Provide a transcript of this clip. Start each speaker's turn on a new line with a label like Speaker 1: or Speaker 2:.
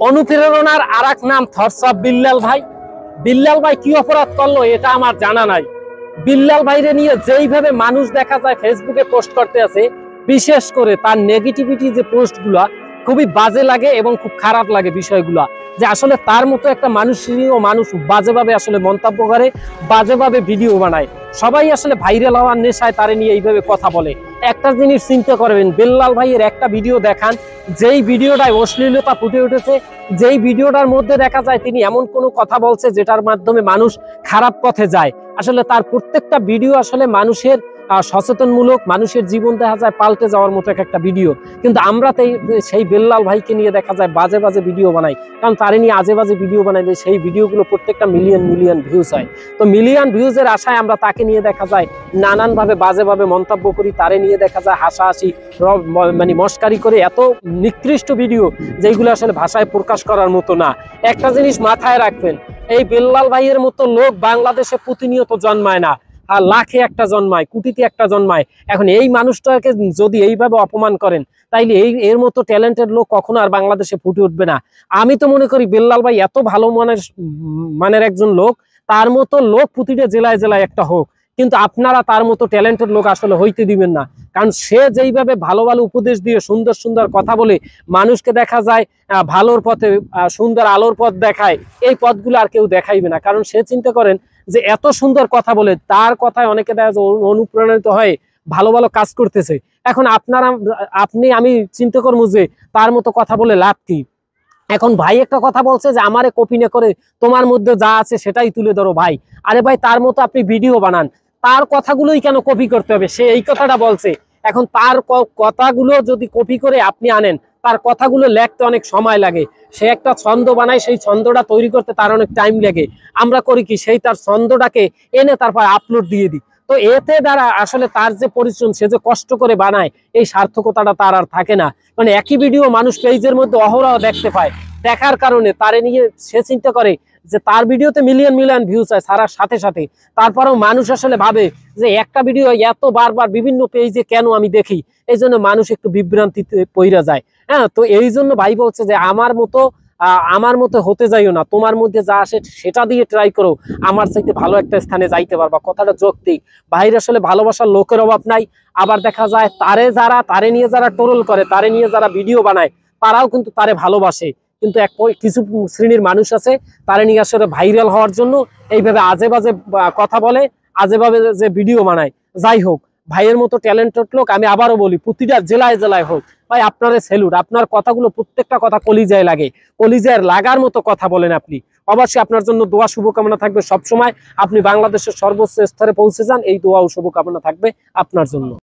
Speaker 1: অনুপ্রেরণার আরেক নাম থটস অফ বিল্লাল ভাই। বিল্লাল ভাই কি অপরাধ করলো এটা আমার জানা নাই। বিল্লাল ভাইরে নিয়ে যেইভাবে মানুষ দেখা যায় ফেসবুকে পোস্ট করতে আছে, বিশেষ করে তার নেগেটিভিটি যে পোস্টগুলা খুবই বাজে লাগে এবং খুব খারাপ লাগে বিষয়গুলা, যে আসলে তার মতো একটা মানুষ বাজেভাবে আসলে মন্তব্য করে, বাজেভাবে ভিডিও বানায়। সবাই আসলে ভাইরাল হওয়ার নেশায় তারে নিয়ে এইভাবে কথা বলে। একটা জিনিস চিন্তা করবেন, বিল্লাল ভাইয়ের একটা ভিডিও দেখান যেই ভিডিওটায় অশ্লীলতা ফুটে উঠেছে, যেই ভিডিওটার মধ্যে দেখা যায় তিনি এমন কোনো কথা বলছে যেটার মাধ্যমে মানুষ খারাপ পথে যায়। আসলে তার প্রত্যেকটা ভিডিও আসলে মানুষের সচেতনমূলক, মানুষের জীবন দেখা যায় পাল্টে যাওয়ার মতো একটা ভিডিও। কিন্তু আমরা সেই বিল্লাল ভাইকে নিয়ে দেখা যায় বাজে বাজে ভিডিও বানাই, কারণ তারে নিয়ে আজে বাজে ভিডিও বানাইলে সেই ভিডিওগুলো প্রত্যেকটা মিলিয়ন ভিউজ হয়। তো মিলিয়ন ভিউজের আশায় আমরা তাকে নিয়ে দেখা যায় নানানভাবে বাজেভাবে মন্তব্য করি, তারে নিয়ে দেখা যায় হাসাহাসি মানে মস্কারি করে এত নিকৃষ্ট ভিডিও যেগুলো আসলে ভাষায় প্রকাশ করার মতো না। একটা জিনিস মাথায় রাখবেন, এই বিল্লাল ভাইয়ের মতো লোক বাংলাদেশে প্রতিনিয়ত জন্মায় না, আর লাখে একটা জন্মায়, কোটিতে একটা জন্মায়। এখন এই মানুষটাকে যদি এইভাবে অপমান করেন, তাইলে এর মতো ট্যালেন্টেড লোক কখনো আর বাংলাদেশে ফুটে উঠবে না। আমি তো মনে করি বিল্লাল ভাই এত ভালো মানের একজন লোক, তার মতো লোক প্রতিটা জেলায় জেলায় একটা হোক, কিন্তু আপনারা তার মতো ট্যালেন্টেড লোক আসলে হইতে দিবেন না। কারণ সে যেইভাবে ভালো ভালো উপদেশ দিয়ে সুন্দর সুন্দর কথা বলে মানুষকে দেখা যায় ভালোর পথে, সুন্দর আলোর পথ দেখায়, এই পথগুলো আর কেউ দেখাইবে না। কারণ সে চিন্তা করেন যে এত সুন্দর কথা বলে, তার কথায় অনেকে দেখা যায় অনুপ্রাণিত হয়ে ভালো ভালো কাজ করতেছে। এখন আমি চিন্তা করবো যে তার মতো কথা বলে লাভ কি? এখন ভাই একটা কথা বলছে যে আমারে কপি না করে তোমার মধ্যে যা আছে সেটাই তুলে ধরো ভাই। আরে ভাই, তার মতো আপনি ভিডিও বানান, তার কথাগুলোই কেন কপি করতে হবে? সে এই কথাটা বলছে। এখন তার কথাগুলো যদি কপি করে আপনি আনেন, তার কথাগুলো লিখতে অনেক সময় লাগে। সে একটা ছন্দ বানায়, সেই ছন্দটা তৈরি করতে তার অনেক টাইম লাগে। আমরা করি কি, সেই তার ছন্দটাকে এনে তারপর আপলোড দিয়ে দিই। তো এতে দ্বারা আসলে তার যে পরিশ্রম, সে যে কষ্ট করে বানায়, এই সার্থকতাটা তার আর থাকে না। মানে একই ভিডিও মানুষ পেজের মধ্যে অহরহ দেখতে পায়, দেখার কারণে তারে নিয়ে সে চিন্তা করে যে তার ভিডিওতে মিলিয়ন ভিউজ হয় ছাড়ার সাথে সাথে। তারপরেও মানুষ আসলে ভাবে যে একটা ভিডিও এত বারবার বিভিন্ন পেজে কেন আমি দেখি, এই জন্য মানুষ একটু বিভ্রান্তিতে পইরা যায়। হ্যাঁ, তো এই জন্য ভাই বলছে যে আমার মতো হতে যাইও না, তোমার মধ্যে যা আসে সেটা দিয়ে ট্রাই করো, আমার চাইতে ভালো একটা স্থানে যাইতে পারবা। কথাটা যৌক্তিক। ভাইয়ের আসলে ভালোবাসার লোকের অভাব নাই। আবার দেখা যায় তারে নিয়ে যারা ট্রোল করে, তারে নিয়ে যারা ভিডিও বানায়, তারাও কিন্তু তারে ভালোবাসে। কিন্তু কিছু শ্রেণীর মানুষ আছে, তারে নিয়ে আসলে ভাইরাল হওয়ার জন্য এইভাবে আজে বাজে কথা বলে, আজে বাজে যে ভিডিও বানায়। যাই হোক, ভাইয়ের মতো ট্যালেন্টেড লোক আমি আবারও বলি প্রতিটা জেলায় জেলায় হোক। ভাই, আপনারে স্যালুট। আপনার কথাগুলো প্রত্যেকটা কথা কলিজায় লাগে, কলিজায় লাগার মতো কথা বলেন আপনি। অবশ্যই আপনার জন্য দোয়া শুভকামনা থাকবে সবসময়। আপনি বাংলাদেশের সর্বোচ্চ স্তরে পৌঁছে যান, এই দোয়া ও শুভকামনা থাকবে আপনার জন্য।